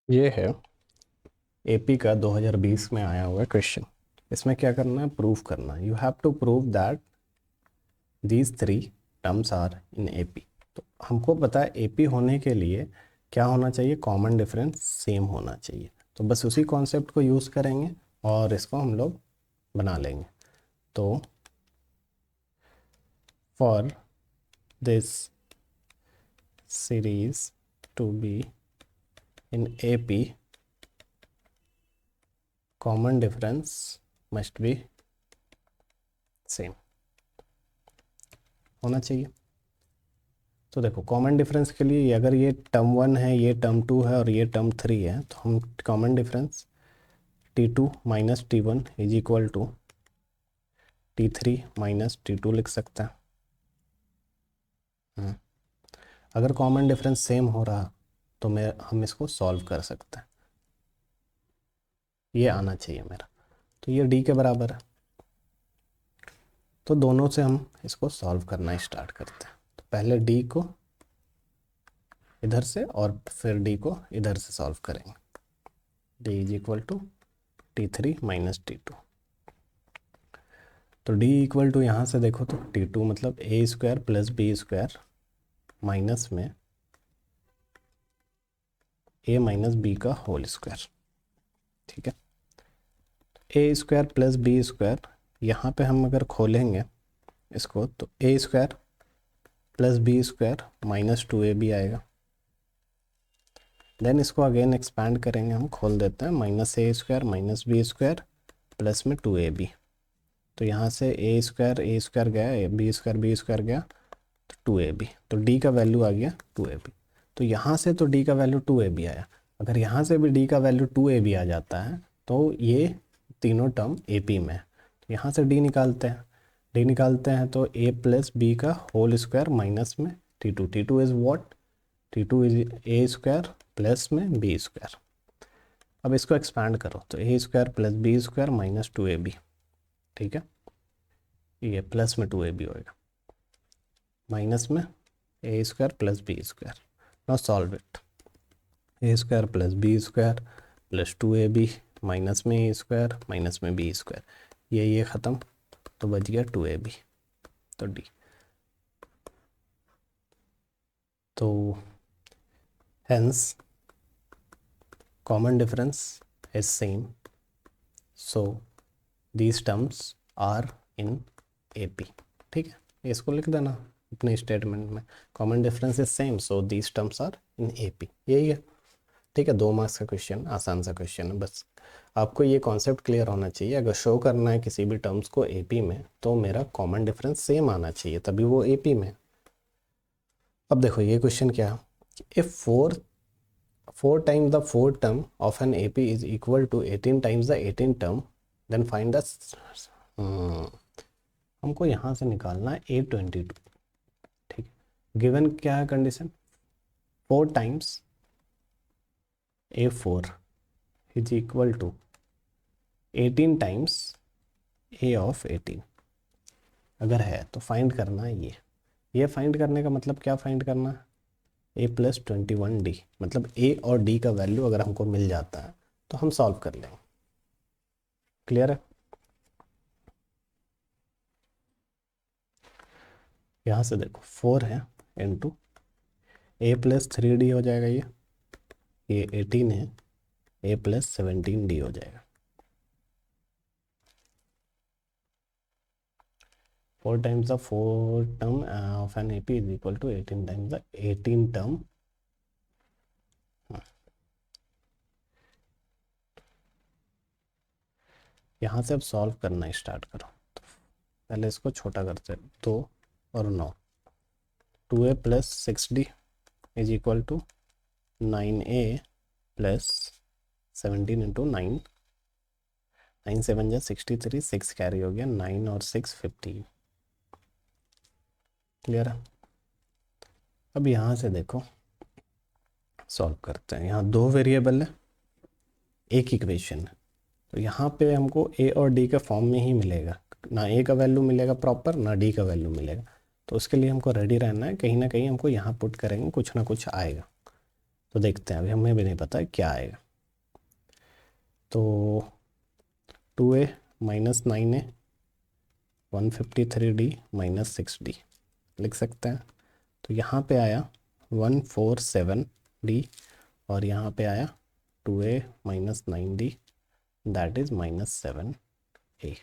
ये है एपी का 2020 में आया हुआ क्वेश्चन। इसमें क्या करना है, प्रूव करना है। You have to prove that these three terms are in AP. तो हमको पता है एपी होने के लिए क्या होना चाहिए, कॉमन डिफरेंस सेम होना चाहिए। तो बस उसी कॉन्सेप्ट को यूज़ करेंगे और इसको हम लोग बना लेंगे। तो for this series to be in AP, common difference must be same होना चाहिए। तो देखो कॉमन डिफरेंस के लिए अगर ये टर्म वन है, ये टर्म टू है और ये टर्म थ्री है, तो हम common difference T2 minus T1 is equal to T3 minus T2 लिख सकते हैं। अगर कॉमन डिफरेंस सेम हो रहा तो हम इसको सॉल्व कर सकते हैं। ये आना चाहिए मेरा। तो ये D के बराबर है, तो दोनों से हम इसको सॉल्व करना स्टार्ट करते हैं। तो पहले D को इधर से और फिर D को इधर से सॉल्व करेंगे। D is equal to T3 minus T2। तो D इक्वल टू यहाँ से देखो तो T2 मतलब A square plus B square minus में ए माइनस बी का होल स्क्वायर। ठीक है, A square plus B square, यहाँ पे हम अगर खोलेंगे इसको तो A square plus B square minus 2ab आएगा। देन इसको अगेन एक्सपैंड करेंगे, हम खोल देते हैं, minus A square minus B square plus में 2ab। तो यहाँ से ए स्क्वायर गया, बी स्क्वायर गया, तो 2ab। तो d का वैल्यू आ गया 2ab। तो यहाँ से तो d का वैल्यू 2ab आया। अगर यहाँ से भी d का वैल्यू 2ab आ जाता है तो ये तीनों टर्म AP में है। तो यहाँ से d निकालते हैं तो a प्लस बी का होल स्क्वायर माइनस में T2 is what, T2 is A square plus में बी स्क्वायर। अब इसको एक्सपैंड करो तो A square plus B square minus 2ab। ठीक है, ये प्लस में 2ab होएगा माइनस में a square plus B square. Now solve it. A square plus B square plus 2ab minus में ए स्क्वायर माइनस में बी स्क्वायर, ये ख़त्म, तो बच गया 2ab। तो डी, तो hence common difference is same, so these terms are in AP। ठीक है, इसको लिख देना अपने स्टेटमेंट में, common difference is same so these terms are in AP। यही है। ठीक है, 2 मार्क्स का क्वेश्चन, आसान सा क्वेश्चन है। बस आपको ये कॉन्सेप्ट क्लियर होना चाहिए। अगर शो करना है किसी भी टर्म्स को AP में तो मेरा कॉमन डिफरेंस सेम आना चाहिए, तभी वो AP में। अब देखो ये क्वेश्चन क्या है, if four times the four term of an AP is equal to 18 times the 18 term, then find the, हमको यहाँ से निकालना है A22। ठीक, गिवन क्या है condition, 4 times A4 is equal to 18 times A of 18 अगर है तो फाइंड करना है ये फाइंड करने का मतलब क्या, फाइंड करना है A प्लस 21D। मतलब A और D का वैल्यू अगर हमको मिल जाता है तो हम सॉल्व कर लेंगे। क्लियर है? यहाँ से देखो 4 है इंटू A प्लस 3D हो जाएगा, ये 18 है, A प्लस 17D हो जाएगा। 4 times the 4 term of an AP is equal to 18 times the 18 term. यहाँ से अब सॉल्व करना स्टार्ट करो। तो पहले इसको छोटा करते हैं, 2 और 9, 2A plus 6D is equal to 9A plus 17 into 9, 9 7 जा 63, 6 कैरी हो गया, 9 और 6 15। क्लियर है? अब यहाँ से देखो सॉल्व करते हैं। यहाँ 2 वेरिएबल है, एक इक्वेशन है, तो यहाँ पे हमको A और D का फॉर्म में ही मिलेगा, ना A का वैल्यू मिलेगा प्रॉपर, ना D का वैल्यू मिलेगा। तो उसके लिए हमको रेडी रहना है, कहीं ना कहीं हमको यहाँ पुट करेंगे, कुछ ना कुछ आएगा। तो देखते हैं, अभी हमें भी नहीं पता है क्या आएगा। तो 2a minus 9a 153d minus 6d लिख सकते हैं। तो यहाँ पे आया 147d और यहाँ पे आया 2a minus 9d that is minus 7a।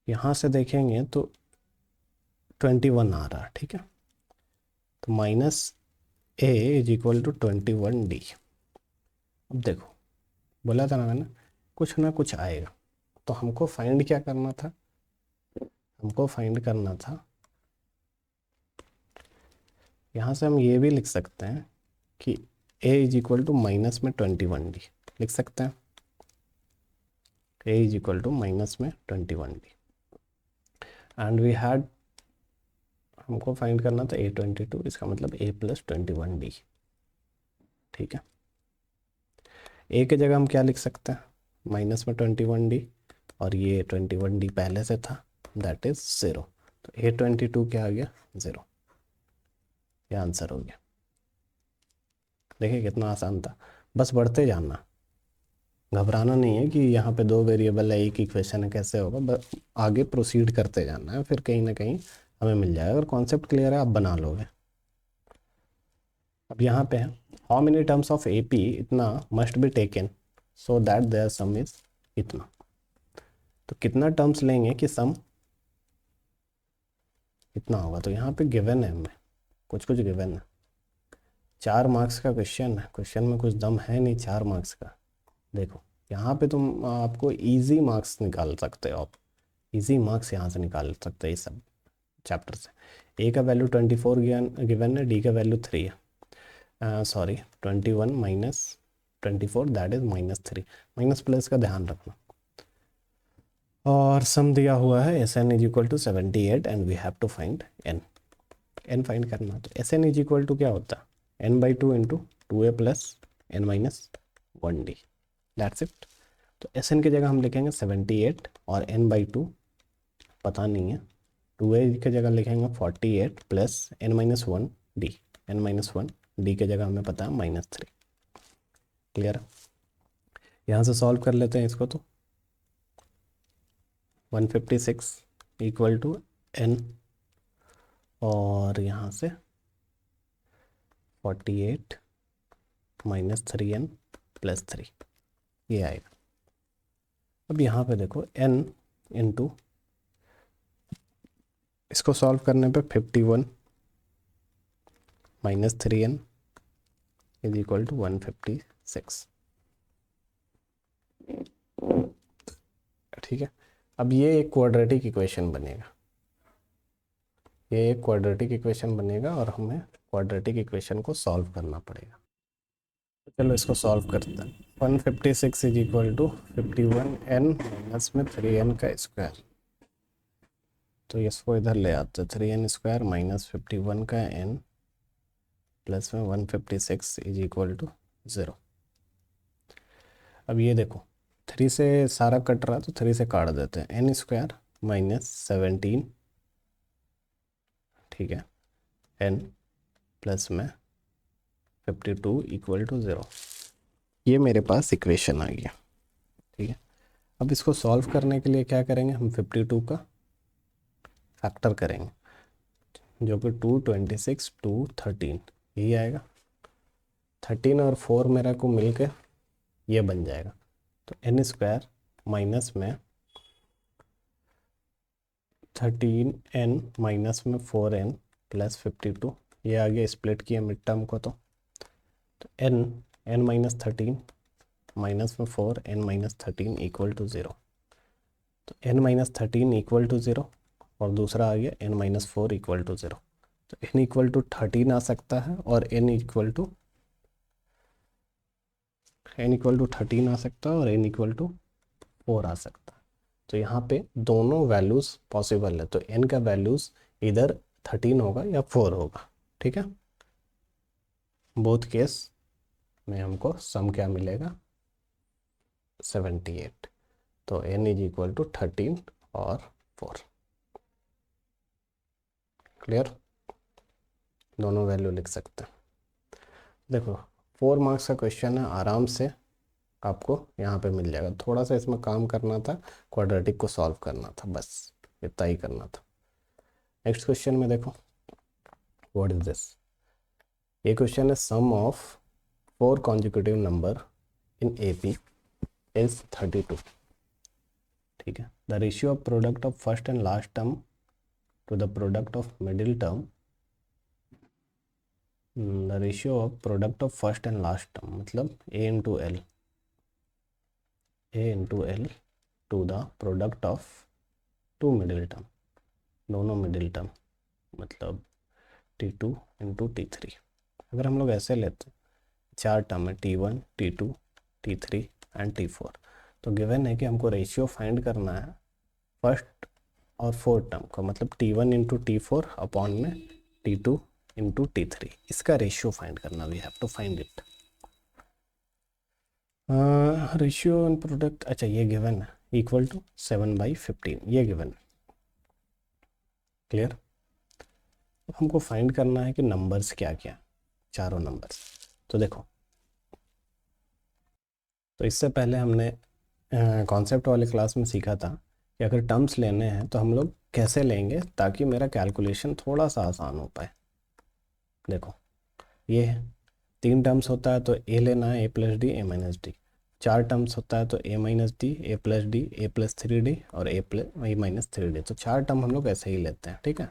यहाँ से देखेंगे तो 21 आ रहा है, ठीक है। तो minus a is equal to 21d। अब देखो, बोला था ना मैंने, कुछ ना कुछ आएगा। तो हमको फाइंड क्या करना था, हमको फाइंड करना था, यहाँ से हम ये भी लिख सकते हैं कि a is equal to minus में 21d लिख सकते हैं। a is equal to minus में 21d एंड वी हैड, हमको फाइंड करना था a22, इसका मतलब a प्लस 21d, ठीक है। a के जगह हम क्या लिख सकते हैं, माइनस में 21d और ये 21d पहले से था दैट इज 0। तो a22 क्या आ गया, 0। ये आंसर हो गया। देखिए कितना आसान था, बस बढ़ते जाना, घबराना नहीं है कि यहाँ पे दो वेरिएबल है एक इक्वेशन है कैसे होगा, बस आगे प्रोसीड करते जाना है, फिर कहीं ना कहीं हमें मिल जाएगा। अगर कॉन्सेप्ट क्लियर है आप बना लोगे। अब यहाँ पे है how many terms of A P इतना must be taken so that their sum is इतना। तो कितना टर्म्स लेंगे कि सम इतना होगा। तो यहाँ पे गिवन है, हमें कुछ कुछ गिवन है। 4 मार्क्स का क्वेश्चन है, क्वेश्चन में कुछ दम है नहीं 4 मार्क्स का। देखो यहाँ पे तुम आपको इजी मार्क्स निकाल सकते हो, आप इजी मार्क्स यहाँ से निकाल सकते हैं इस सब चैप्टर से। ए का वैल्यू 24 गिवन है, डी का वैल्यू 3 है, sorry 21 minus 24 that is minus 3, minus plus का ध्यान रखना। और सम दिया हुआ है S N is equal to 78 and we have to find N. N find करना, तो S N is equal to क्या होता है, N by 2 into 2a plus N minus 1d that's it. तो एस एन की जगह हम लिखेंगे 78 और एन बाई 2 पता नहीं है, 2a की जगह लिखेंगे 48 plus N minus 1d, N minus 1d की जगह हमें पता है माइनस 3। क्लियर, यहाँ से सॉल्व कर लेते हैं इसको। तो 156 इक्वल टू एन और यहाँ से 48 माइनस 3n प्लस 3 ये आएगा। अब यहाँ पे देखो n इंटू, इसको सॉल्व करने पे 51 minus 3n is equal to 156, ठीक है। अब ये एक क्वाड्रेटिक इक्वेशन बनेगा, ये एक क्वाड्रेटिक इक्वेशन बनेगा और हमें क्वाड्रेटिक इक्वेशन को सॉल्व करना पड़ेगा। तो चलो इसको सॉल्व करते हैं। 156 is equal to 51n minus में 3n का स्क्वायर, तो इसको इधर ले आते हैं, 3n स्क्वायर माइनस 51 का n प्लस में 156 इज इक्वल टू 0। अब ये देखो 3 से सारा कट रहा तो 3 से काट देते हैं, n स्क्वायर माइनस 17, ठीक है, n प्लस में 52 इक्वल टू 0। ये मेरे पास इक्वेशन आ गया, ठीक है। अब इसको सॉल्व करने के लिए क्या करेंगे, हम 52 का फैक्टर करेंगे जो कि 2, 26, 2, 13 यही आएगा। 13 और 4 मेरा को मिल के ये बन जाएगा। तो एन स्क्वायर माइनस में 13n माइनस में 4n प्लस 52 ये आ गया, स्प्लिट किया मिड टर्म को। तो n माइनस 13 माइनस में 4 n माइनस 13 इक्वल टू 0। तो n माइनस 13 इक्वल टू 0 और दूसरा आ गया n माइनस 4 इक्वल टू 0। तो n इक्वल टू 13 आ सकता है और n इक्वल टू 13 आ सकता है और n इक्वल टू 4 आ सकता है। तो यहाँ पे दोनों वैल्यूज़ पॉसिबल है, तो n का वैल्यूज़ इधर 13 होगा या 4 होगा, ठीक है। बोथ केस में हमको सम क्या मिलेगा, 78। तो n इज इक्वल टू 13 और 4। क्लियर, दोनों वैल्यू लिख सकते हैं। देखो 4 मार्क्स का क्वेश्चन है, आराम से आपको यहाँ पे मिल जाएगा। थोड़ा सा इसमें काम करना था, क्वाड्रेटिक को सॉल्व करना था, बस इतना ही करना था। नेक्स्ट क्वेश्चन में देखो, व्हाट इज दिस। ये क्वेश्चन है sum of 4 consecutive number in AP is 32। ठीक है, the ratio of product of first and last term to the product of middle term, the ratio of product of first and last term मतलब a into l to the product of two middle term, दोनों middle term मतलब T2 into T3। अगर हम लोग ऐसे लेते हैं, 4 term है T1, T2, T3 and T4, तो गिवन है कि हमको रेशियो फाइंड करना है फर्स्ट और फोर्थ टर्म का, मतलब T1 इंटू T4 अपॉन में T2 इंटू T3, इसका रेशियो फाइंड करना, we have to find it. Ratio and product, अच्छा ये गिवन है इक्वल टू 7/15, ये गिवन। क्लियर। अब हमको फाइंड करना है कि नंबर्स क्या क्या, चारों नंबर्स। तो देखो, तो इससे पहले हमने कॉन्सेप्ट वाले क्लास में सीखा था कि अगर टर्म्स लेने हैं तो हम लोग कैसे लेंगे ताकि मेरा कैलकुलेशन थोड़ा सा आसान हो पाए। देखो ये है, 3 टर्म्स होता है तो ए लेना है, A+D A-D। 4 टर्म्स होता है तो A-D A+D A+3D और A-3D। तो 4 टर्म हम लोग ऐसे ही लेते हैं, ठीक है।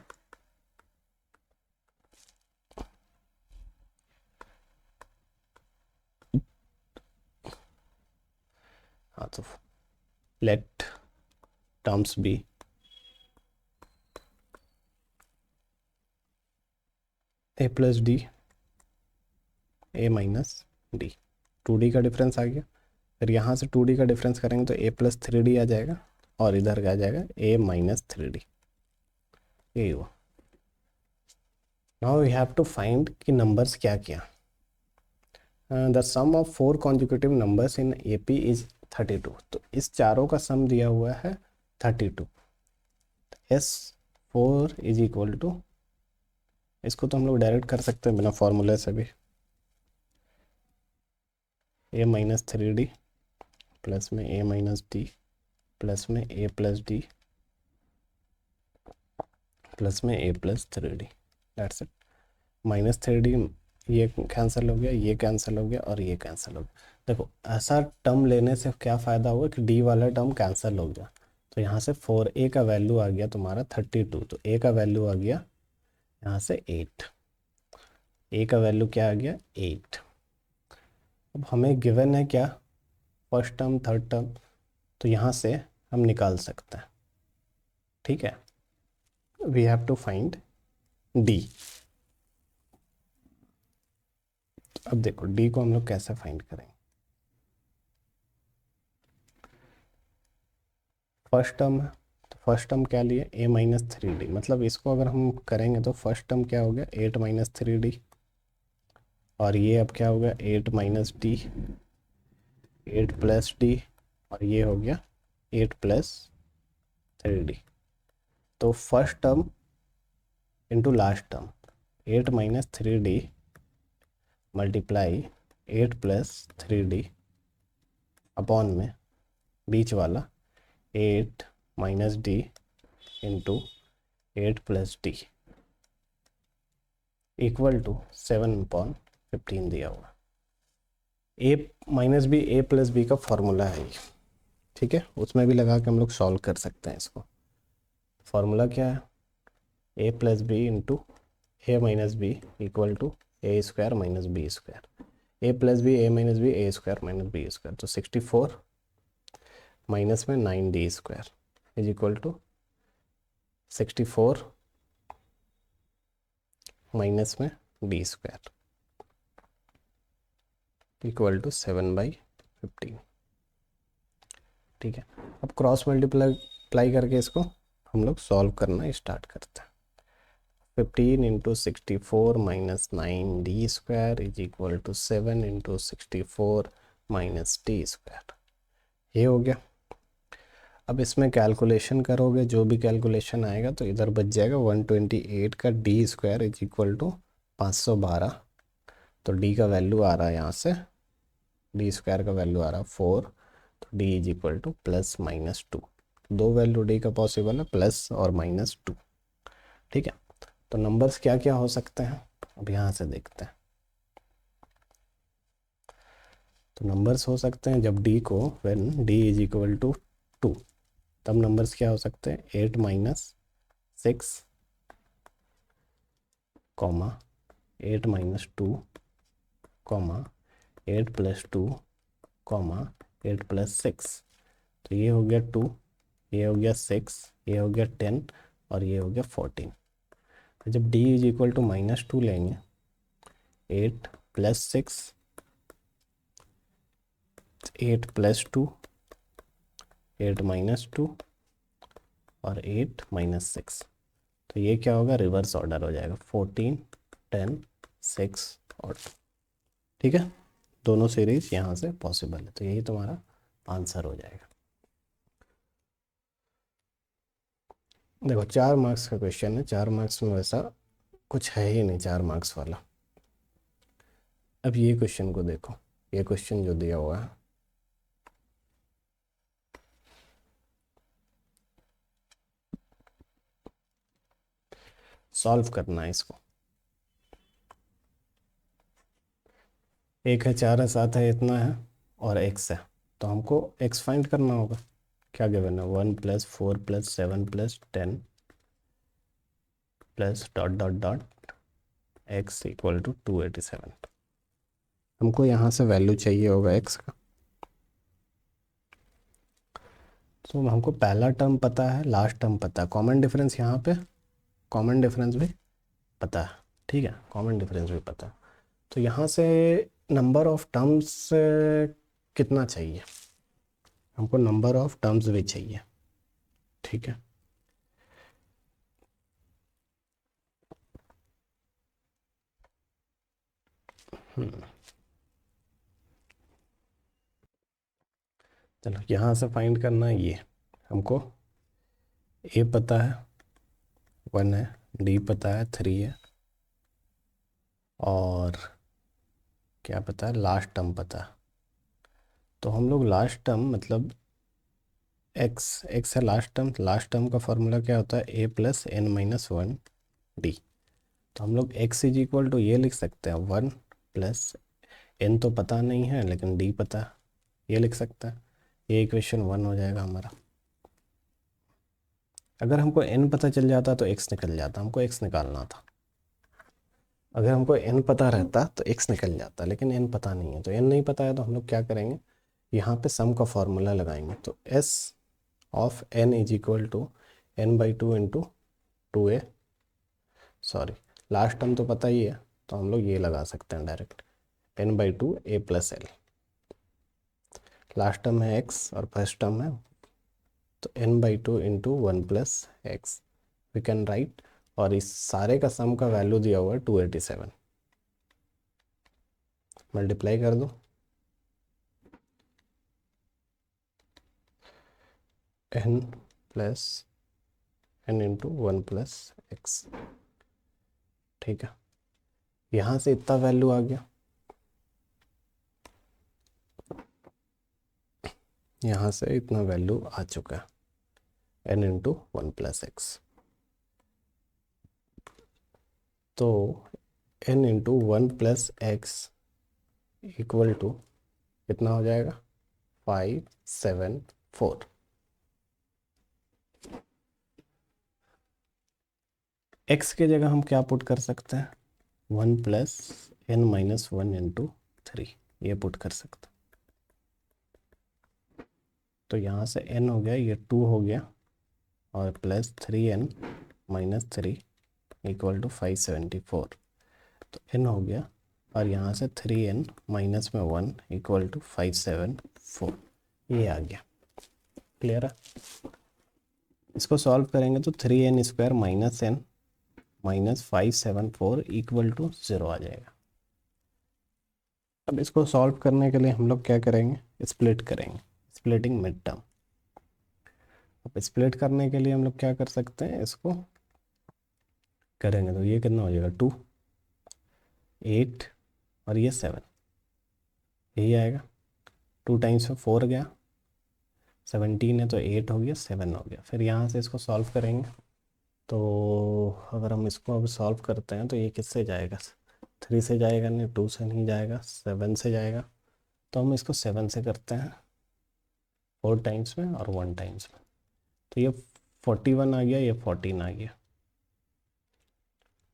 हाँ तो late terms B A+D A-D। 2D का डिफरेंस आ गया, फिर यहाँ से 2D का डिफरेंस करेंगे तो A+3D आ जाएगा और इधर का आ जाएगा A-3D। यही हुआ। Now we have to find कि नंबर्स क्या क्या। The sum of 4 consecutive numbers in AP is 32। तो इस चारों का सम दिया हुआ है 32। S4 इज इक्वल टू, इसको तो हम लोग डायरेक्ट कर सकते हैं बिना फॉर्मूले से भी, A-3D प्लस में A-D प्लस में A+D प्लस में A+3D, दैट्स इट। -3D ये कैंसिल हो गया, ये कैंसिल हो गया और ये कैंसिल हो गया। देखो ऐसा टर्म लेने से क्या फ़ायदा हुआ कि D वाला टर्म कैंसिल हो गया, तो यहाँ से 4A का वैल्यू आ गया तुम्हारा 32, तो A का वैल्यू आ गया यहाँ से 8। A का वैल्यू क्या आ गया 8। अब हमें गिवन है क्या, फर्स्ट टर्म थर्ड टर्म, तो यहाँ से हम निकाल सकते हैं, ठीक है। We have to find D। अब देखो D को हम लोग कैसे फाइंड करेंगे। फर्स्ट टर्म है तो फर्स्ट टर्म क्या लिए A-3D, मतलब इसको अगर हम करेंगे तो फर्स्ट टर्म क्या हो गया 8-3D, और ये अब क्या हो गया 8-D 8+D, और ये हो गया 8+3D। तो first term into last term 8-3D multiply 8+3D upon में बीच वाला 8-D into 8+D equal to 7/15 दिया हुआ। A-B A+B का फॉर्मूला है ये, ठीक है, उसमें भी लगा के हम लोग सॉल्व कर सकते हैं इसको। फॉर्मूला क्या है, A+B into A-B equal to A² - B²। A+B A-B A² - B², तो 64 माइनस में 9D² is equal to 64 minus में D² इक्वल टू 7/15, ठीक है। अब क्रॉस मल्टीप्लाई करके इसको हम लोग सॉल्व करना स्टार्ट करते हैं। 15 into 64 minus 9D² is equal to 7 into 64 minus D², ये हो गया। अब इसमें कैलकुलेशन करोगे, जो भी कैलकुलेशन आएगा तो इधर बच जाएगा 128 का D² इज इक्वल टू 512 तो डी का वैल्यू आ रहा है यहाँ से, डी स्क्वायर का वैल्यू आ रहा है 4, तो डी इज इक्वल टू +-2। दो वैल्यू डी का पॉसिबल है, प्लस और -2। ठीक है, तो नंबर्स क्या क्या हो सकते हैं अब यहाँ से देखते हैं। तो नंबर्स हो सकते हैं जब डी को, when D is equal to 2, तब नंबर्स क्या हो सकते हैं, 8-6, 8-2, 8+2, 8+6। तो ये हो गया 2, ये हो गया 6, ये हो गया 10 और ये हो गया 14। तो जब d इज इक्वल टू -2 लेंगे, 8+6, 8+2, 8-2 और 8-6, तो ये क्या होगा, रिवर्स ऑर्डर हो जाएगा, 14, 10, 6 और 2। ठीक है, दोनों सीरीज यहाँ से पॉसिबल है, तो यही तुम्हारा आंसर हो जाएगा। देखो 4 मार्क्स का क्वेश्चन है, 4 मार्क्स में वैसा कुछ है ही नहीं 4 मार्क्स वाला। अब ये क्वेश्चन को देखो, ये क्वेश्चन जो दिया हुआ है, सॉल्व करना है इसको। 1 है, 4 है, 7 है, इतना है और x है, तो हमको x फाइंड करना होगा। क्या गिवन है, 1+4+7+10 plus dot dot dot x equal to 287। हमको यहाँ से वैल्यू चाहिए होगा x का। तो हमको पहला टर्म पता है, लास्ट टर्म पता है, कॉमन डिफरेंस यहाँ पे, कॉमन डिफरेंस भी पता है। ठीक है, कॉमन डिफरेंस भी पता है। तो यहाँ से नंबर ऑफ टर्म्स कितना चाहिए, हमको नंबर ऑफ टर्म्स भी चाहिए। ठीक है, चलो यहाँ से फाइंड करना है। ये हमको ए पता है 1 है, डी पता है 3 है, और क्या पता है, लास्ट टर्म पता है। तो हम लोग लास्ट टर्म मतलब एक्स है लास्ट टर्म का फॉर्मूला क्या होता है, a+n-1 डी। तो हम लोग x इज इक्वल टू ये लिख सकते हैं 1+n, तो पता नहीं है लेकिन d पता है, ये लिख सकते हैं। ये इक्वेशन 1 हो जाएगा हमारा। अगर हमको n पता चल जाता तो x निकल जाता, हमको x निकालना था। अगर हमको n पता रहता तो x निकल जाता, लेकिन n पता नहीं है। तो n नहीं पता है तो हम लोग क्या करेंगे, यहाँ पे सम का फॉर्मूला लगाएंगे। तो s of n is equal to n/2 into 2a, sorry last term तो पता ही है, तो हम लोग ये लगा सकते हैं direct, n/2 a+l। Last term है x और फर्स्ट टर्म है, तो n/2 into 1+x we can write. और इस सारे का सम का वैल्यू दिया हुआ है 287, मल्टीप्लाई कर दो, n इंटू 1+x। ठीक है, यहाँ से इतना वैल्यू आ गया, यहाँ से इतना वैल्यू आ चुका है n इंटू 1+x। तो n into 1+x equal to कितना हो जाएगा, 574। x के जगह हम क्या पुट कर सकते हैं, 1+n-1 इंटू 3, ये पुट कर सकते हैं। तो यहाँ से n हो गया, ये 2 हो गया, और +3n-3 इक्वल टू 574। तो n हो गया, और यहाँ से 3n माइनस में 1 इक्वल टू 574, ये आ गया। क्लियर है, इसको सॉल्व करेंगे तो 3n² minus n minus 574 equal to 0 आ जाएगा। अब इसको सॉल्व करने के लिए हम लोग क्या करेंगे, स्प्लिट करेंगे, स्प्लिटिंग मिड टर्म। अब स्प्लिट करने के लिए हम लोग क्या कर सकते हैं, इसको करेंगे तो ये कितना हो जाएगा, 2, 8 और ये 7, यही आएगा। 2 टाइम्स में 4 गया, 17 है तो 8 हो गया, 7 हो गया। फिर यहाँ से इसको सॉल्व करेंगे, तो अगर हम इसको अब सॉल्व करते हैं तो ये किससे जाएगा, 3 से जाएगा, नहीं 2 से नहीं जाएगा, 7 से जाएगा। तो हम इसको 7 से करते हैं, 4 टाइम्स में और 1 टाइम्स में। तो ये 41 आ गया, ये 14 आ गया।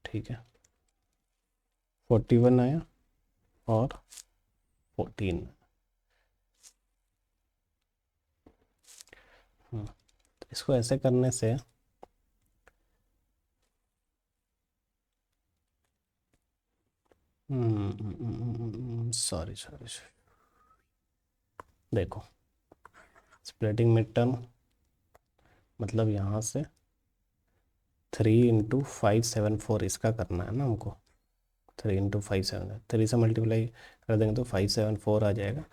ठीक है, 41 आया और 14। तो इसको ऐसे करने से सॉरी सॉरी, देखो स्प्लिटिंग मिड टर्म मतलब यहाँ से 3 × 574 इसका करना है ना हमको। 3 × 5 7, 3 से मल्टीप्लाई कर देंगे तो 574 आ जाएगा।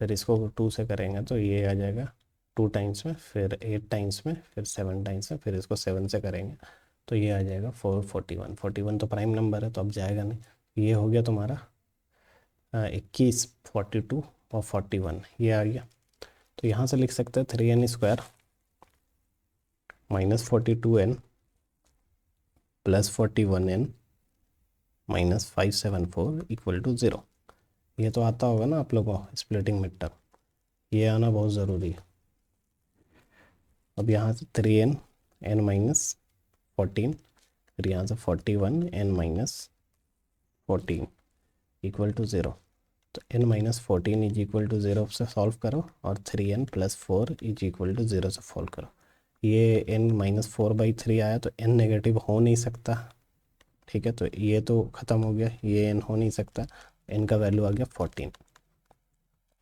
फिर इसको 2 से करेंगे तो ये आ जाएगा 2 टाइम्स में, फिर 8 टाइम्स में, फिर 7 टाइम्स में, फिर इसको 7 से करेंगे तो ये आ जाएगा 441। 41 तो प्राइम नंबर है तो अब जाएगा नहीं। ये हो गया तुम्हारा 21, 42 और 41, ये आ गया। तो यहाँ से लिख सकते हैं 3n² - 42n + 41n - 574 = 0। ये तो आता होगा ना आप लोगों को स्प्लिटिंग मिड टर्म, ये आना बहुत ज़रूरी है। अब यहाँ से 3n n - 14, फिर यहाँ से 41 n - 14 = 0। तो n - 14 = 0 से सॉल्व करो और 3n + 4 = 0 से सॉल्व करो। ये n - 4/3 आया तो n नेगेटिव हो नहीं सकता। ठीक है, तो ये तो ख़त्म हो गया, ये n हो नहीं सकता। n का वैल्यू आ गया 14,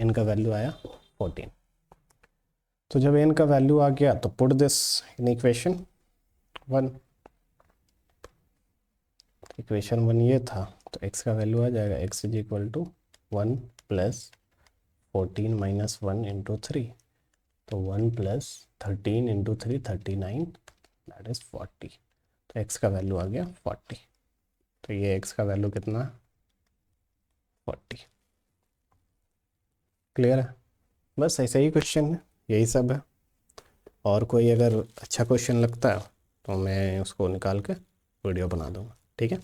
n का वैल्यू आया 14। तो जब n का वैल्यू आ गया तो put this in equation 1। Equation 1 ये था, तो x का वैल्यू आ जाएगा x = 1 + 14 - 1 × 3। तो 1 + 13 × 3 39, दैट इज़ 40। तो x का वैल्यू आ गया 40। तो ये x का वैल्यू कितना है, 40। क्लियर है? बस ऐसा ही क्वेश्चन है, यही सब है। और कोई अगर अच्छा क्वेश्चन लगता है तो मैं उसको निकाल के वीडियो बना दूँगा। ठीक है।